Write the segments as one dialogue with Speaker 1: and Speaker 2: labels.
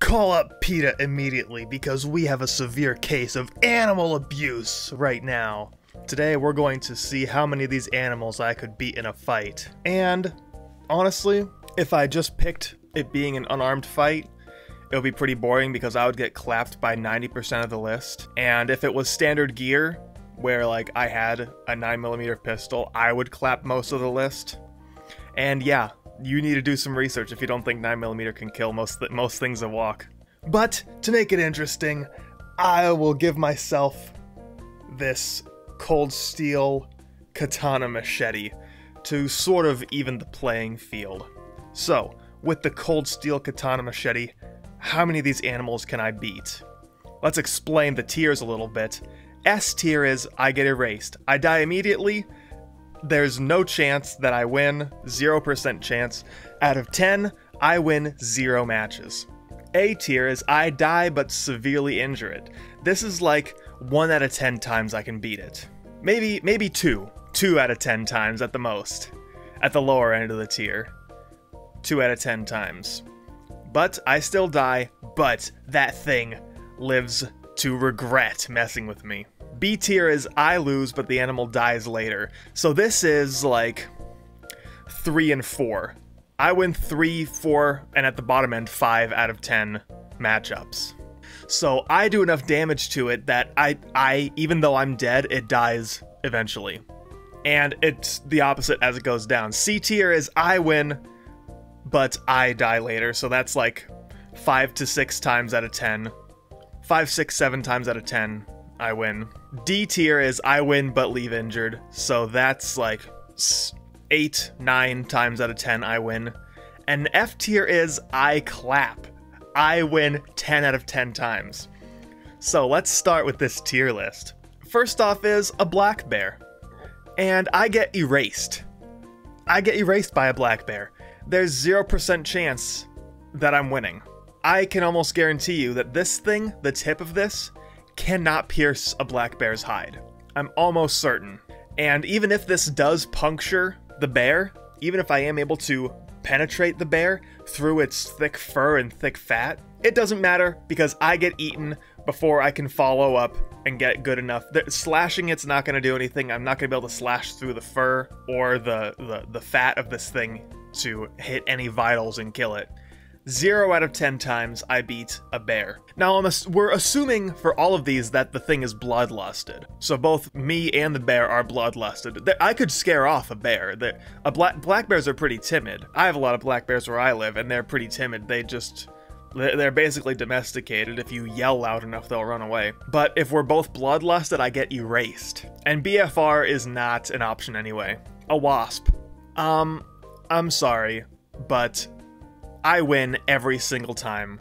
Speaker 1: call up PETA immediately because we have a severe case of animal abuse right now. Today we're going to see how many of these animals I could beat in a fight. And honestly, if I just picked it being an unarmed fight, it would be pretty boring because I would get clapped by 90% of the list. And if it was standard gear, where like I had a 9mm pistol, I would clap most of the list. And yeah, you need to do some research if you don't think 9mm can kill most things that walk. But to make it interesting, I will give myself this cold steel katana machete to sort of even the playing field. So, with the cold steel katana machete, how many of these animals can I beat? Let's explain the tiers a little bit. S tier is I get erased. I die immediately. There's no chance that I win, 0% chance. Out of 10, I win 0 matches. A tier is I die but severely injure it. This is like 1 out of 10 times I can beat it. Maybe 2 out of 10 times at the most. At the lower end of the tier. 2 out of 10 times. But I still die, but that thing lives to regret messing with me. B tier is I lose, but the animal dies later. So this is like 3 and 4. I win 3, 4, and at the bottom end, 5 out of 10 matchups. So I do enough damage to it that I even though I'm dead, it dies eventually. And it's the opposite as it goes down. C tier is I win, but I die later. So that's like 5 to 6 times out of 10. 5, 6, 7 times out of 10. I win. D tier is I win but leave injured, so that's like 8, 9 times out of 10 I win. And F tier is I clap. I win 10 out of 10 times. So let's start with this tier list. First off is a black bear. And I get erased. I get erased by a black bear. There's 0% chance that I'm winning. I can almost guarantee you that this thing, the tip of this, cannot pierce a black bear's hide. I'm almost certain. And even if this does puncture the bear, even if I am able to penetrate the bear through its thick fur and thick fat, it doesn't matter because I get eaten before I can follow up and get good enough. Slashing it's not going to do anything. I'm not going to be able to slash through the fur or the fat of this thing to hit any vitals and kill it. 0 out of 10 times I beat a bear. Now we're assuming for all of these that the thing is bloodlusted. So both me and the bear are bloodlusted. I could scare off a bear. Black bears are pretty timid. I have a lot of black bears where I live and they're pretty timid. They're basically domesticated. If you yell loud enough, they'll run away. But if we're both bloodlusted, I get erased. And BFR is not an option anyway. A wasp. I'm sorry, but I win every single time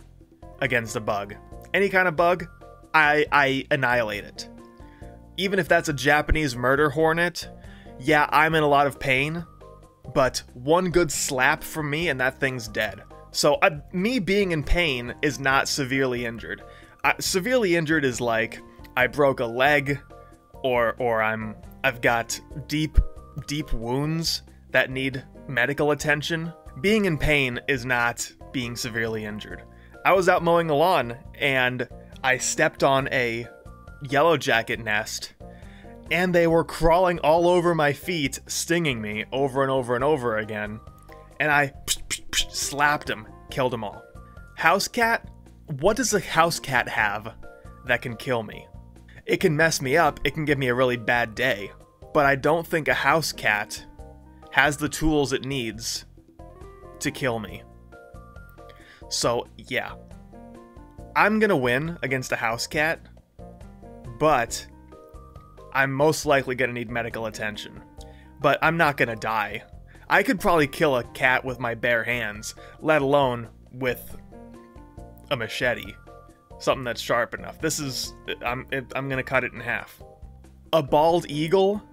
Speaker 1: against a bug. Any kind of bug, I annihilate it. Even if that's a Japanese murder hornet, yeah, I'm in a lot of pain, but one good slap from me and that thing's dead. So me being in pain is not severely injured. Severely injured is like I broke a leg, or I've got deep wounds that need medical attention. Being in pain is not being severely injured. I was out mowing the lawn and I stepped on a yellow jacket nest and they were crawling all over my feet, stinging me over and over and over again. And I slapped them, killed them all. House cat? What does a house cat have that can kill me? It can mess me up, it can give me a really bad day, but I don't think a house cat has the tools it needs to kill me. So yeah, I'm gonna win against a house cat, but I'm most likely gonna need medical attention. But I'm not gonna die. I could probably kill a cat with my bare hands, let alone with a machete. Something that's sharp enough. I'm gonna cut it in half. A bald eagle?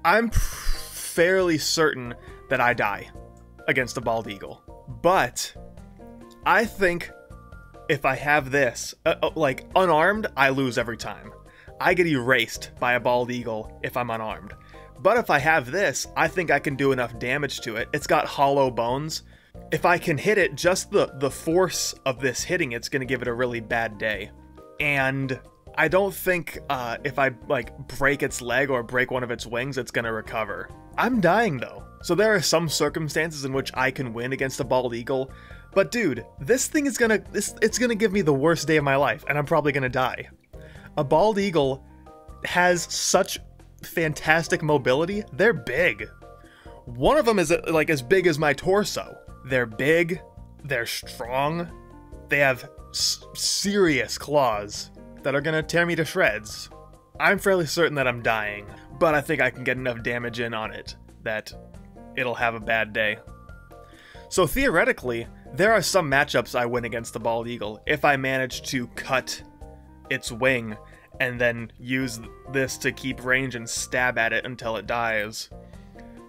Speaker 1: I'm fairly certain that I die against a bald eagle. But I think if I have this, like unarmed, I lose every time. I get erased by a bald eagle if I'm unarmed. But if I have this, I think I can do enough damage to it. It's got hollow bones, if I can hit it, just the force of this hitting it's gonna give it a really bad day. And I don't think if I like break its leg or break one of its wings, it's gonna recover. I'm dying though. So there are some circumstances in which I can win against a bald eagle, but dude, this thing is it's gonna give me the worst day of my life, and I'm probably gonna die. A bald eagle has such fantastic mobility. They're big. One of them is like as big as my torso. They're big, they're strong, they have serious claws that are gonna tear me to shreds. I'm fairly certain that I'm dying, but I think I can get enough damage in on it that it'll have a bad day. So theoretically, there are some matchups I win against the bald eagle if I manage to cut its wing and then use this to keep range and stab at it until it dies.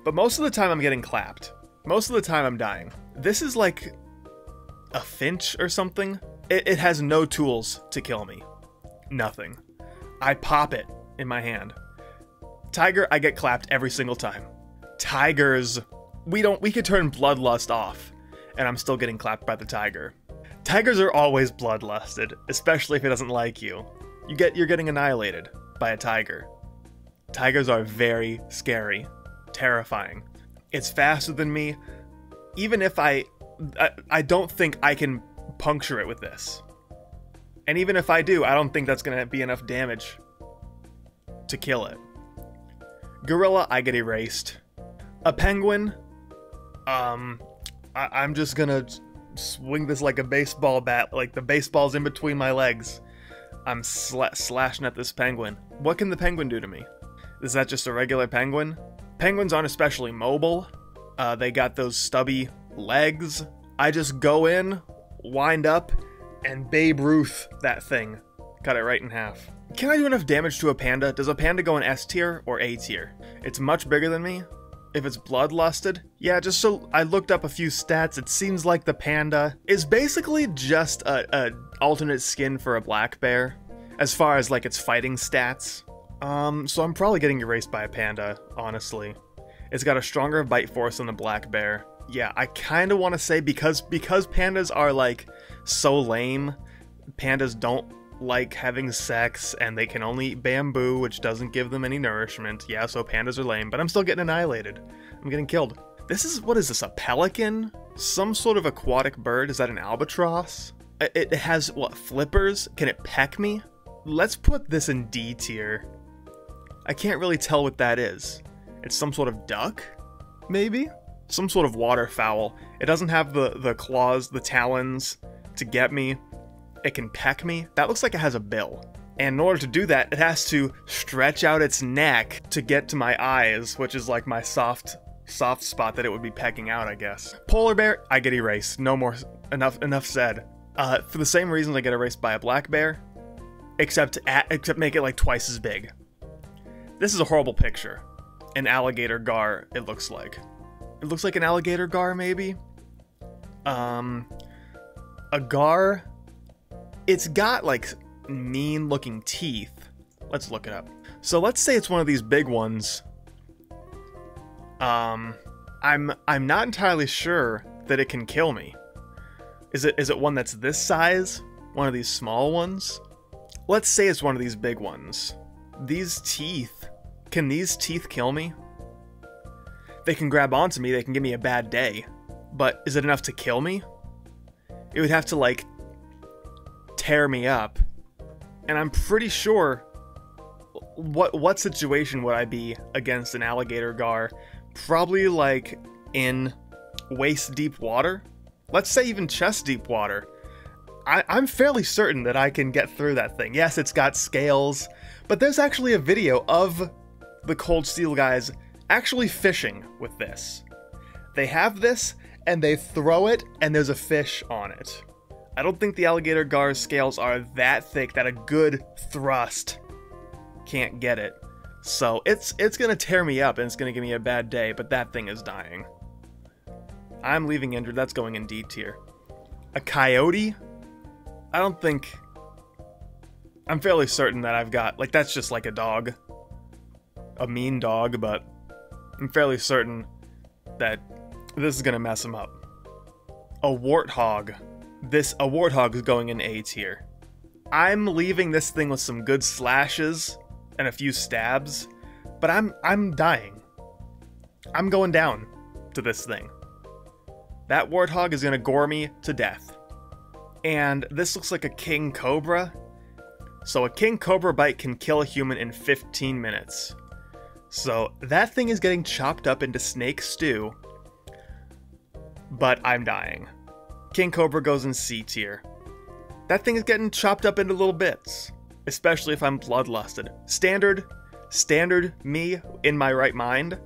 Speaker 1: But most of the time I'm getting clapped. Most of the time I'm dying. This is like a finch or something. It has no tools to kill me. Nothing. I pop it in my hand. Tiger, I get clapped every single time. Tigers, we could turn bloodlust off, and I'm still getting clapped by the tiger. Tigers are always bloodlusted, especially if it doesn't like you. You're getting annihilated by a tiger. Tigers are very scary, terrifying. It's faster than me. Even if I don't think I can puncture it with this. And even if I do, I don't think that's gonna be enough damage to kill it. Gorilla, I get erased. A penguin, I'm just gonna swing this like a baseball bat, like the baseball's in between my legs. I'm slashing at this penguin. What can the penguin do to me? Is that just a regular penguin? Penguins aren't especially mobile. They got those stubby legs. I just go in, wind up, and Babe Ruth that thing. Cut it right in half. Can I do enough damage to a panda? Does a panda go in S tier or A tier? It's much bigger than me. If it's bloodlusted? Yeah, just so I looked up a few stats, it seems like the panda is basically just a alternate skin for a black bear, as far as like its fighting stats. So I'm probably getting erased by a panda, honestly. It's got a stronger bite force than the black bear. Yeah, I kind of want to say because pandas are like so lame, pandas don't like having sex, and they can only eat bamboo, which doesn't give them any nourishment. Yeah, so pandas are lame, but I'm still getting annihilated. I'm getting killed. What is this, a pelican? Some sort of aquatic bird? Is that an albatross? It has, what, flippers? Can it peck me? Let's put this in D tier. I can't really tell what that is. It's some sort of duck? Maybe? Some sort of waterfowl. It doesn't have the claws, the talons to get me. It can peck me. That looks like it has a bill. And in order to do that, it has to stretch out its neck to get to my eyes, which is like my soft spot that it would be pecking out, I guess. Polar bear, I get erased. No more, enough said. For the same reasons I get erased by a black bear, except make it like twice as big. This is a horrible picture. An alligator gar, it looks like. It looks like an alligator gar, maybe? A gar, it's got like mean looking teeth. Let's look it up. So let's say it's one of these big ones. I'm not entirely sure that it can kill me. Is it one that's this size? One of these small ones? Let's say it's one of these big ones. These teeth, can these teeth kill me? They can grab onto me, they can give me a bad day. But is it enough to kill me? It would have to like tear me up. And I'm pretty sure what situation would I be against an alligator gar? Probably like in waist deep water. Let's say even chest deep water. I'm fairly certain that I can get through that thing. Yes, it's got scales, but there's actually a video of the Cold Steel guys actually fishing with this. They have this, and they throw it, and there's a fish on it. I don't think the alligator gar's scales are that thick that a good thrust can't get it. So it's gonna tear me up, and it's gonna give me a bad day, but that thing is dying. I'm leaving injured, that's going in D tier. A coyote? I don't think... I'm fairly certain that I've got... Like, that's just like a dog. A mean dog, but I'm fairly certain that this is gonna mess him up. a Warthog. A Warthog is going in A tier. I'm leaving this thing with some good slashes and a few stabs, but I'm dying. I'm going down to this thing. That Warthog is gonna gore me to death. And this looks like a king cobra. So a king cobra bite can kill a human in 15 minutes. So that thing is getting chopped up into snake stew, but I'm dying. King cobra goes in C tier. That thing is getting chopped up into little bits, especially if I'm bloodlusted. Standard me in my right mind,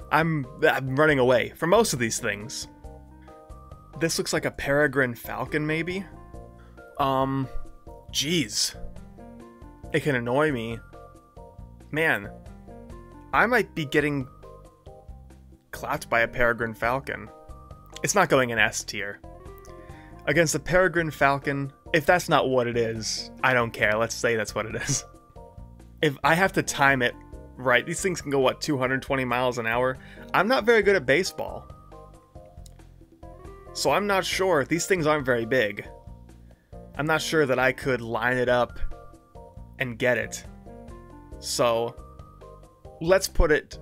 Speaker 1: I'm running away from most of these things. This looks like a peregrine falcon, maybe? Jeez. It can annoy me. Man, I might be getting clapped by a peregrine falcon. It's not going in S tier. Against a peregrine falcon, if that's not what it is, I don't care. Let's say that's what it is. If I have to time it right, these things can go, what, 220 miles an hour? I'm not very good at baseball. So I'm not sure. These things aren't very big. I'm not sure that I could line it up and get it. So let's put it...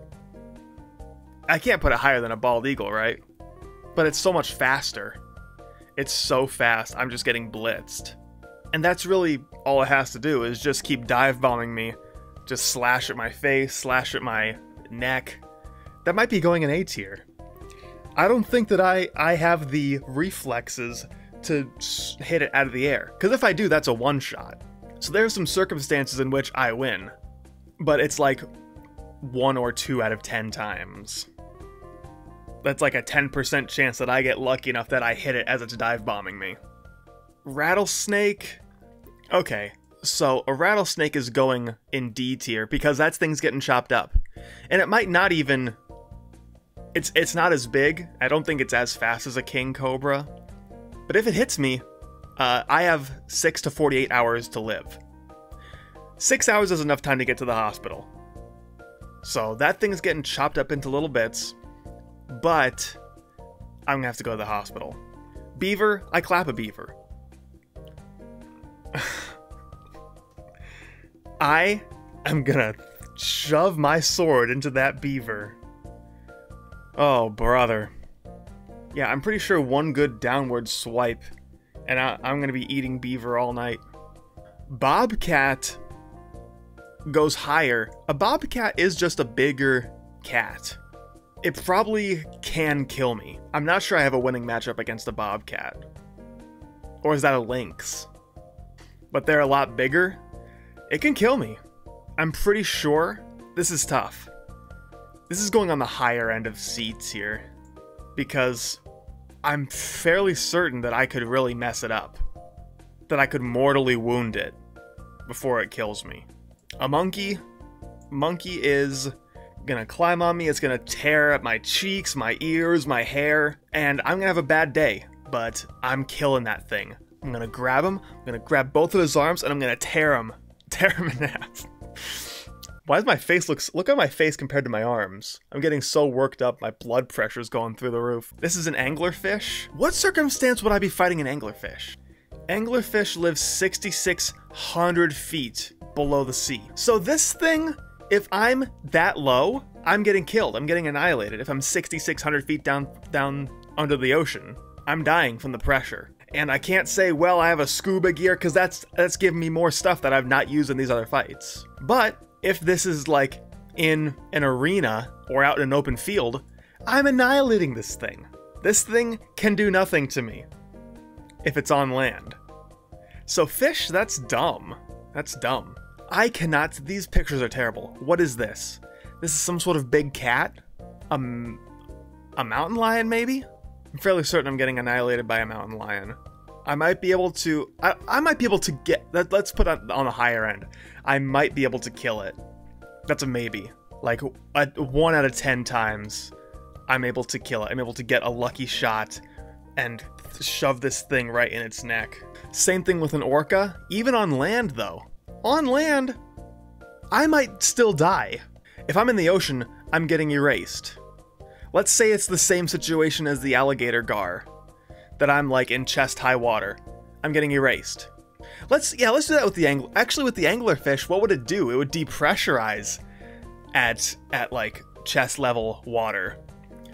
Speaker 1: I can't put it higher than a bald eagle, right? But it's so much faster. It's so fast, I'm just getting blitzed. And that's really all it has to do, is just keep dive bombing me. Just slash at my face, slash at my neck. That might be going in A tier. I don't think that I have the reflexes to hit it out of the air. Because if I do, that's a one-shot. So there are some circumstances in which I win. But it's like 1 or 2 out of 10 times. That's like a 10% chance that I get lucky enough that I hit it as it's dive bombing me. Rattlesnake. Okay, so a rattlesnake is going in D tier because that thing's getting chopped up. And it might not even... It's not as big. I don't think it's as fast as a king cobra. But if it hits me, I have 6 to 48 hours to live. 6 hours is enough time to get to the hospital. So that thing's getting chopped up into little bits. But I'm gonna have to go to the hospital. Beaver, I clap a beaver. I am gonna shove my sword into that beaver. Oh, brother. Yeah, I'm pretty sure one good downward swipe, and I'm gonna be eating beaver all night. Bobcat goes higher. A bobcat is just a bigger cat. It probably can kill me. I'm not sure I have a winning matchup against a bobcat. Or is that a lynx? But they're a lot bigger. It can kill me. I'm pretty sure this is tough. This is going on the higher end of seats here. Because I'm fairly certain that I could really mess it up. That I could mortally wound it before it kills me. A monkey. Monkey is gonna climb on me, it's gonna tear at my cheeks, my ears, my hair, and I'm gonna have a bad day, but I'm killing that thing. I'm gonna grab him, I'm gonna grab both of his arms, and I'm gonna tear him in half. Why does my face look at my face compared to my arms? I'm getting so worked up, my blood pressure's going through the roof. This is an anglerfish? What circumstance would I be fighting an anglerfish? Anglerfish lives 6,600 feet below the sea. So this thing, if I'm that low, I'm getting killed. I'm getting annihilated. If I'm 6,600 feet down under the ocean, I'm dying from the pressure. And I can't say, well, I have a scuba gear, because that's giving me more stuff that I've not used in these other fights. But if this is like in an arena or out in an open field, I'm annihilating this thing. This thing can do nothing to me if it's on land. So fish, that's dumb. That's dumb. I cannot, these pictures are terrible. What is this? This is some sort of big cat? A mountain lion, maybe? I'm fairly certain I'm getting annihilated by a mountain lion. I might be able to, I might be able to get, let's put it on the higher end. I might be able to kill it. That's a maybe. Like, 1 out of 10 times, I'm able to kill it. I'm able to get a lucky shot and shove this thing right in its neck. Same thing with an orca. Even on land, though. On land, I might still die. If I'm in the ocean, I'm getting erased. Let's say it's the same situation as the Alligator Gar. that I'm like in chest high water. I'm getting erased. Let's do that with the angler. Actually, with the anglerfish, what would it do? It would depressurize at like chest level water.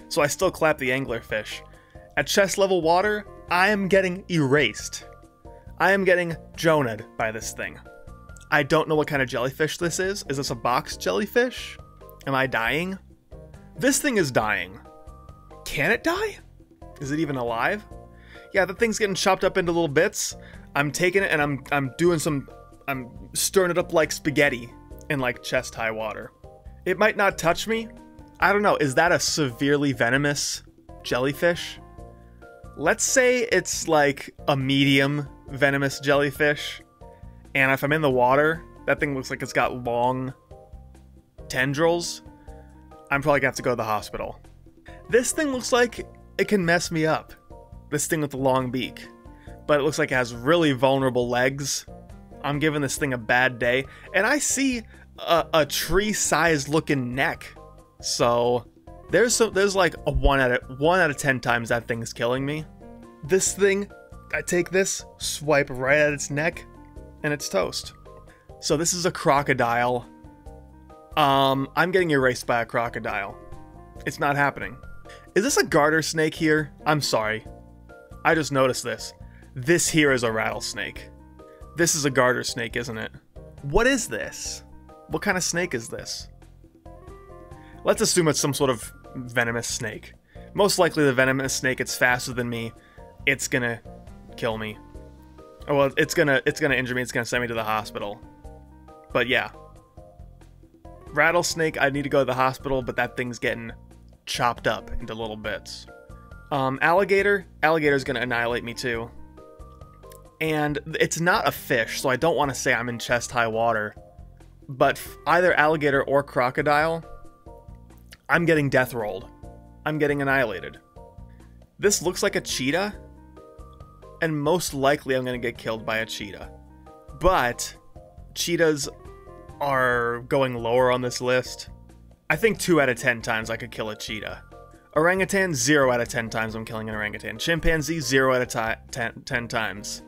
Speaker 1: So I still clap the anglerfish. At chest level water, I am getting erased. I am getting Jonah'd by this thing. I don't know what kind of jellyfish this is. Is this a box jellyfish? Am I dying? This thing is dying. Can it die? Is it even alive? Yeah, the thing's getting chopped up into little bits. I'm taking it and I'm stirring it up like spaghetti in like chest high water. It might not touch me. I don't know. Is that a severely venomous jellyfish? Let's say it's like a medium venomous jellyfish. And if I'm in the water, that thing looks like it's got long tendrils. I'm probably gonna have to go to the hospital. This thing looks like it can mess me up. This thing with the long beak. But it looks like it has really vulnerable legs. I'm giving this thing a bad day. And I see a tree-sized looking neck. So there's like a 1 out of 10 times that thing's killing me. This thing, I take this, swipe right at its neck, and it's toast. So this is a crocodile. I'm getting erased by a crocodile. It's not happening. Is this a garter snake here? I'm sorry. I just noticed this. This here is a rattlesnake. This is a garter snake, isn't it? What is this? What kind of snake is this? Let's assume it's some sort of venomous snake. Most likely the venomous snake, it's faster than me. It's gonna kill me. Oh, well, it's gonna injure me. It's gonna send me to the hospital. But yeah. Rattlesnake, I need to go to the hospital, but that thing's getting chopped up into little bits. Alligator's gonna annihilate me too. And it's not a fish, so I don't want to say I'm in chest-high water. But either alligator or crocodile, I'm getting death rolled. I'm getting annihilated. This looks like a cheetah, and most likely I'm gonna get killed by a cheetah. But cheetahs are going lower on this list. I think 2 out of 10 times I could kill a cheetah. Orangutan, 0 out of 10 times I'm killing an orangutan. Chimpanzee, 0 out of 10 times.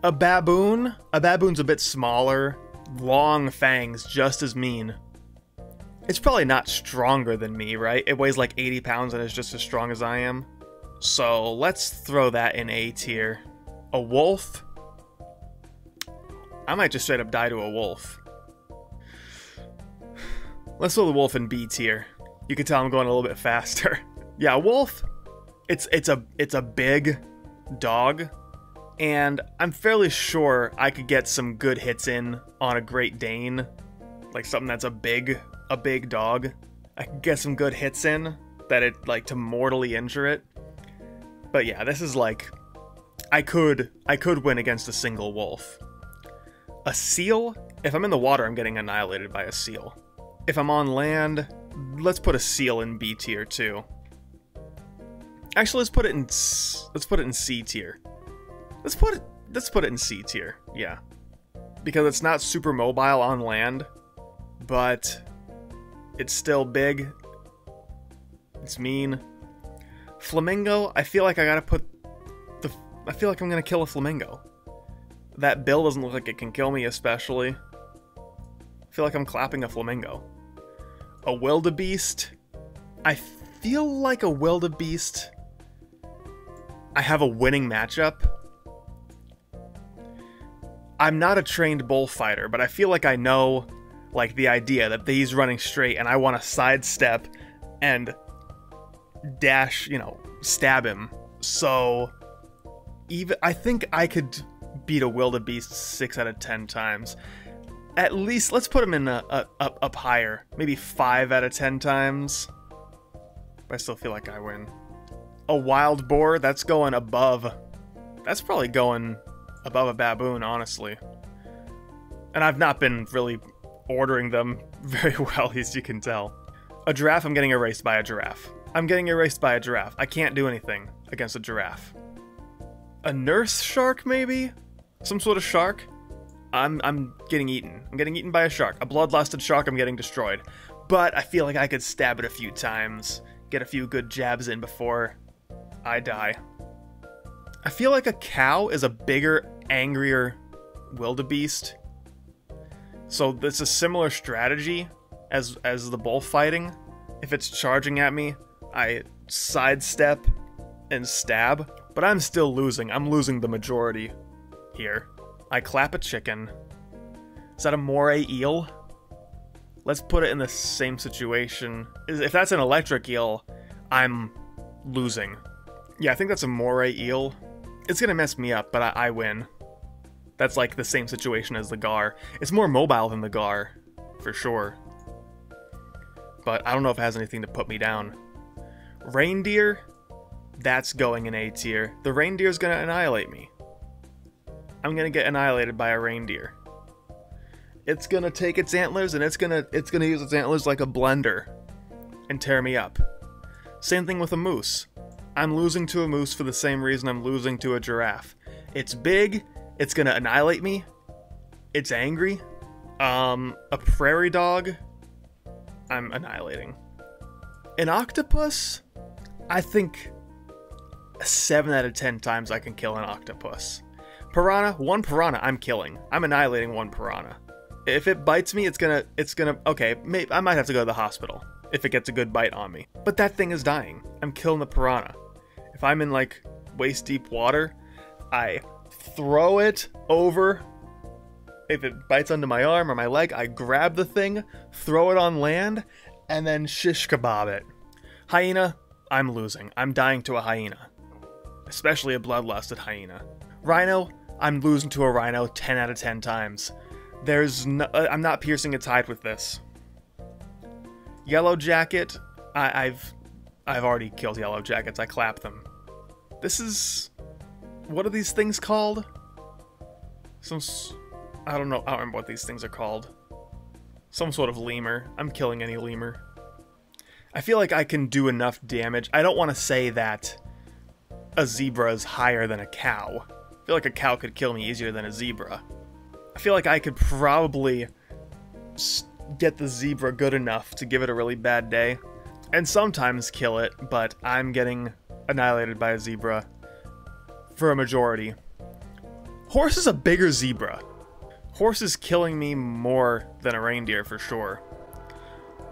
Speaker 1: A baboon? A baboon's a bit smaller. Long fangs, just as mean. It's probably not stronger than me, right? It weighs like 80 pounds and is just as strong as I am. So let's throw that in A tier. A wolf? I might just straight up die to a wolf. Let's throw the wolf in B tier. You can tell I'm going a little bit faster. Yeah, a wolf. It's a big dog, and I'm fairly sure I could get some good hits in on a Great Dane, like something that's a big dog. I could get some good hits in that it like to mortally injure it. But yeah, this is like I could win against a single wolf. A seal? If I'm in the water, I'm getting annihilated by a seal. If I'm on land, let's put a seal in B tier too. Actually, let's put it in C tier. Let's put it in C tier. Yeah, because it's not super mobile on land, but it's still big. It's mean. Flamingo. I feel like I feel like I'm gonna kill a flamingo. That bill doesn't look like it can kill me, especially. I feel like I'm clapping a flamingo. A wildebeest. I feel like a wildebeest. I have a winning matchup. I'm not a trained bullfighter, but I feel like I know, like, the idea that he's running straight and I want to sidestep and dash, you know, stab him. So, I think I could beat a wildebeest 6 out of 10 times. At least, let's put him in up higher. Maybe 5 out of 10 times. But I still feel like I win. A wild boar, that's going above. That's probably going above a baboon, honestly. And I've not been really ordering them very well, as you can tell. A giraffe, I'm getting erased by a giraffe. I'm getting erased by a giraffe. I can't do anything against a giraffe. A nurse shark, maybe? Some sort of shark? I'm getting eaten. I'm getting eaten by a shark. A bloodlusted shark, I'm getting destroyed. But I feel like I could stab it a few times. Get a few good jabs in before I die. I feel like a cow is a bigger, angrier wildebeest. So it's a similar strategy as the bullfighting. If it's charging at me, I sidestep and stab. But I'm still losing. I'm losing the majority here. I clap a chicken. Is that a moray eel? Let's put it in the same situation. If that's an electric eel, I'm losing. Yeah, I think that's a moray eel. It's gonna mess me up, but I win. That's like the same situation as the gar. It's more mobile than the gar, for sure. But I don't know if it has anything to put me down. Reindeer, that's going in A tier. The reindeer's gonna annihilate me. I'm gonna get annihilated by a reindeer. It's gonna take its antlers and it's gonna use its antlers like a blender and tear me up. Same thing with a moose. I'm losing to a moose for the same reason I'm losing to a giraffe. It's big, it's gonna annihilate me, it's angry. A prairie dog, I'm annihilating. An octopus, I think 7 out of 10 times I can kill an octopus. Piranha, one piranha I'm killing. I'm annihilating one piranha. If it bites me, it's gonna, okay, maybe I might have to go to the hospital if it gets a good bite on me. But that thing is dying. I'm killing the piranha. If I'm in like waist deep water, I throw it over. If it bites onto my arm or my leg, I grab the thing, throw it on land, and then shish kebab it. Hyena, I'm losing. I'm dying to a hyena. Especially a bloodlusted hyena. Rhino, I'm losing to a rhino 10 out of 10 times. I'm not piercing its hide with this. Yellow jacket, I've already killed yellow jackets. I clap them. This is, what are these things called? I don't know. I don't remember what these things are called. Some sort of lemur. I'm killing any lemur. I feel like I can do enough damage. I don't want to say that a zebra is higher than a cow. I feel like a cow could kill me easier than a zebra. I feel like I could probably get the zebra good enough to give it a really bad day. And sometimes kill it, but I'm getting annihilated by a zebra for a majority. Horse is a bigger zebra. Horse is killing me more than a reindeer for sure.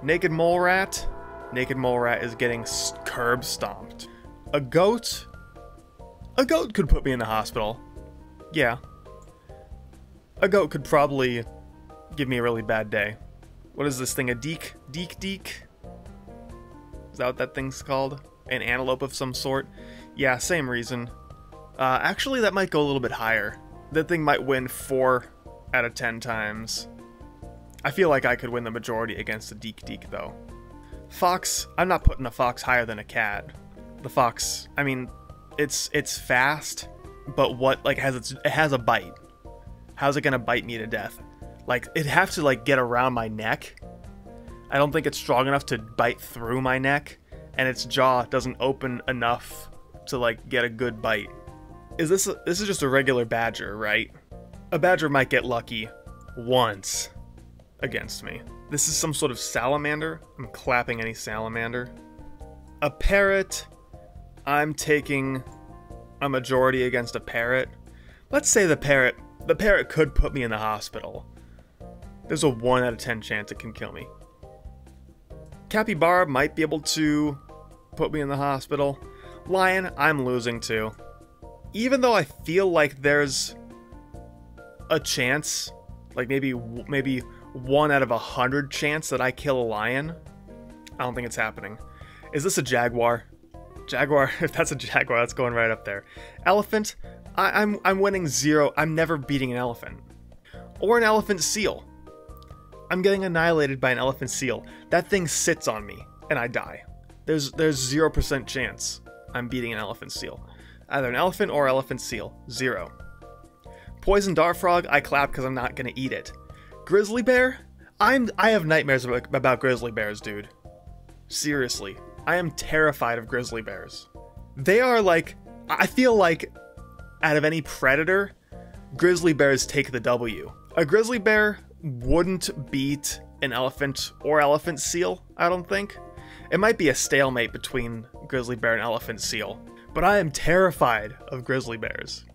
Speaker 1: Naked mole rat. Naked mole rat is getting curb stomped. A goat. A goat could put me in the hospital. Yeah. A goat could probably give me a really bad day. What is this thing? A deek? Deek? Is that what that thing's called? An antelope of some sort? Yeah, same reason. Actually, that might go a little bit higher. That thing might win 4 out of 10 times. I feel like I could win the majority against a deek though. Fox, I'm not putting a fox higher than a cat. The fox, I mean, it's fast, but what, like, it has a bite. How's it gonna bite me to death? Like, it'd have to, like, get around my neck. I don't think it's strong enough to bite through my neck, and its jaw doesn't open enough to, like, get a good bite. This is just a regular badger, right? A badger might get lucky once against me. This is some sort of salamander. I'm clapping any salamander. A parrot. I'm taking a majority against a parrot. Let's say the parrot could put me in the hospital. There's a 1 out of 10 chance it can kill me. Capybara might be able to put me in the hospital. Lion, I'm losing to. Even though I feel like there's a chance, like maybe 1 out of 100 chance that I kill a lion, I don't think it's happening. Is this a jaguar? Jaguar, if that's a jaguar, that's going right up there. Elephant, I'm winning 0. I'm never beating an elephant. Or an elephant seal. I'm getting annihilated by an elephant seal. That thing sits on me, and I die. There's 0% chance I'm beating an elephant seal. Either an elephant or elephant seal. 0. Poison dart frog, I clap because I'm not gonna eat it. Grizzly bear? I have nightmares about grizzly bears, dude. Seriously. I am terrified of grizzly bears. They are like, I feel like out of any predator, grizzly bears take the W. A grizzly bear wouldn't beat an elephant or elephant seal, I don't think. It might be a stalemate between grizzly bear and elephant seal. But I am terrified of grizzly bears.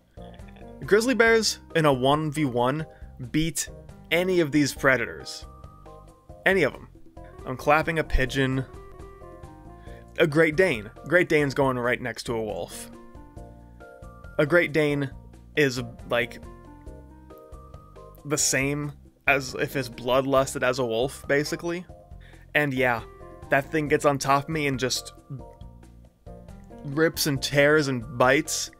Speaker 1: Grizzly bears in a 1v1 beat any of these predators. Any of them. I'm clapping a pigeon. A Great Dane. Great Dane's going right next to a wolf. A Great Dane is like the same as if it's bloodlusted as a wolf, basically. And yeah, that thing gets on top of me and just rips and tears and bites.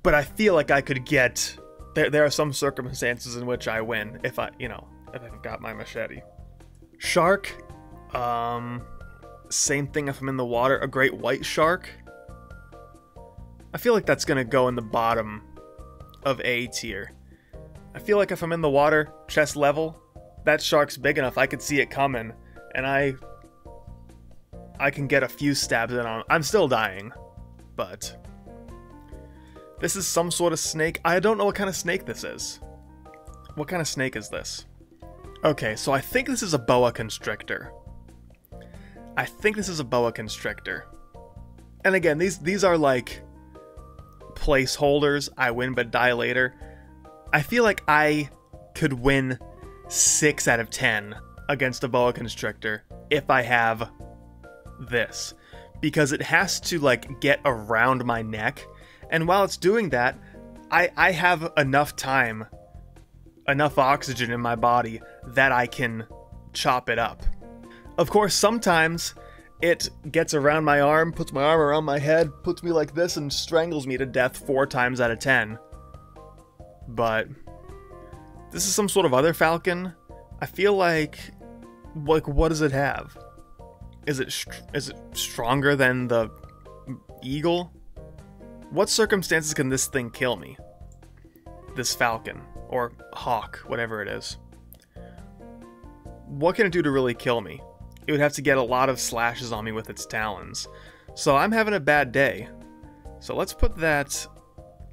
Speaker 1: But I feel like I could get... There are some circumstances in which I win if I've got my machete. Shark. Same thing if I'm in the water. A great white shark. I feel like that's gonna go in the bottom of A tier. I feel like if I'm in the water, chest level, that shark's big enough, I could see it coming, and I can get a few stabs in on him. I'm still dying, but... This is some sort of snake. I don't know what kind of snake this is. What kind of snake is this? Okay, so I think this is a Boa Constrictor. I think this is a Boa Constrictor. And again, these are like placeholders. I win but die later. I feel like I could win 6 out of 10 against a Boa Constrictor if I have this. Because it has to like get around my neck. And while it's doing that, I have enough time, enough oxygen in my body that I can chop it up. Of course, sometimes it gets around my arm, puts my arm around my head, puts me like this, and strangles me to death 4 times out of 10. But this is some sort of other falcon. I feel like what does it have? Is it stronger than the eagle? What circumstances can this thing kill me? This falcon. Or hawk, whatever it is. What can it do to really kill me? It would have to get a lot of slashes on me with its talons. So I'm having a bad day. So let's put that...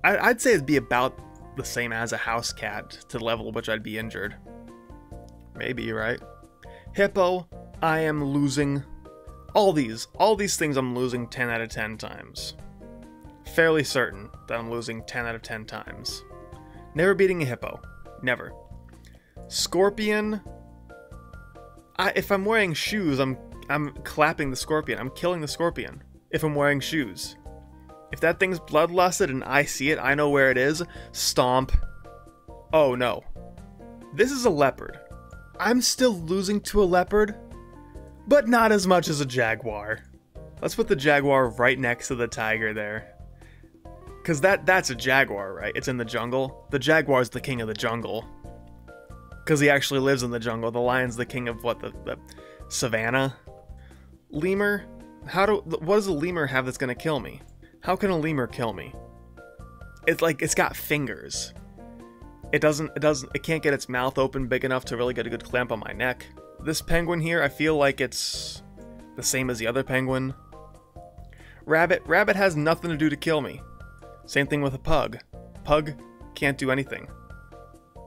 Speaker 1: I'd say it'd be about the same as a house cat to the level at which I'd be injured. Maybe, right? Hippo, I am losing... All these things I'm losing 10 out of 10 times. Fairly certain that I'm losing 10 out of 10 times. Never beating a hippo. Never. Scorpion. If I'm wearing shoes, I'm clapping the scorpion. I'm killing the scorpion. If I'm wearing shoes. If that thing's bloodlusted and I see it, I know where it is. Stomp. Oh no. This is a leopard. I'm still losing to a leopard, but not as much as a jaguar. Let's put the jaguar right next to the tiger there. Because that's a jaguar, right? It's in the jungle. The jaguar's the king of the jungle. Because he actually lives in the jungle. The lion's the king of what, the savannah? Lemur? What does a lemur have that's gonna kill me? How can a lemur kill me? It's like, it's got fingers. It can't get its mouth open big enough to really get a good clamp on my neck. This penguin here, I feel like it's the same as the other penguin. Rabbit has nothing to do to kill me. Same thing with a pug. Pug can't do anything.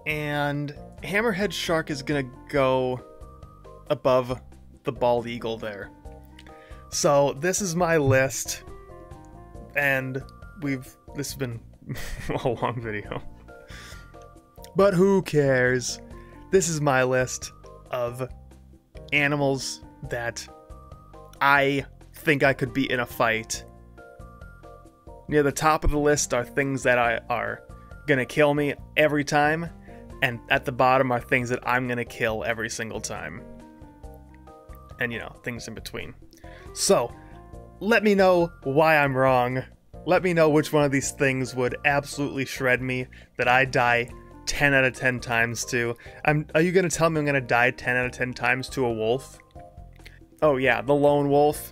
Speaker 1: And Hammerhead Shark is gonna go above the bald eagle there. So this is my list, and this has been a long video. But who cares? This is my list of animals that I think I could beat in a fight. Near the top of the list are things that are gonna kill me every time, and at the bottom are things that I'm gonna kill every single time. And you know, things in between. So, let me know why I'm wrong. Let me know which one of these things would absolutely shred me, that I die 10 out of 10 times to. Are you gonna tell me I'm gonna die 10 out of 10 times to a wolf? Oh yeah, the lone wolf.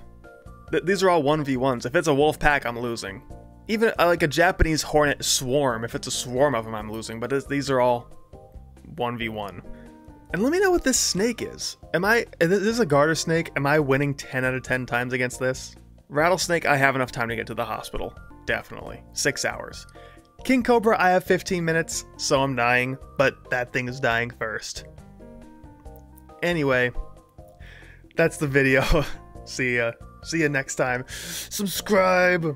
Speaker 1: These are all 1v1s. If it's a wolf pack, I'm losing. Even like a Japanese hornet swarm, if it's a swarm of them, I'm losing. But these are all 1v1. And let me know what this snake is. This is a garter snake. Am I winning 10 out of 10 times against this? Rattlesnake, I have enough time to get to the hospital. Definitely. 6 hours. King Cobra, I have 15 minutes, so I'm dying. But that thing is dying first. Anyway, that's the video. See ya. See ya next time. Subscribe!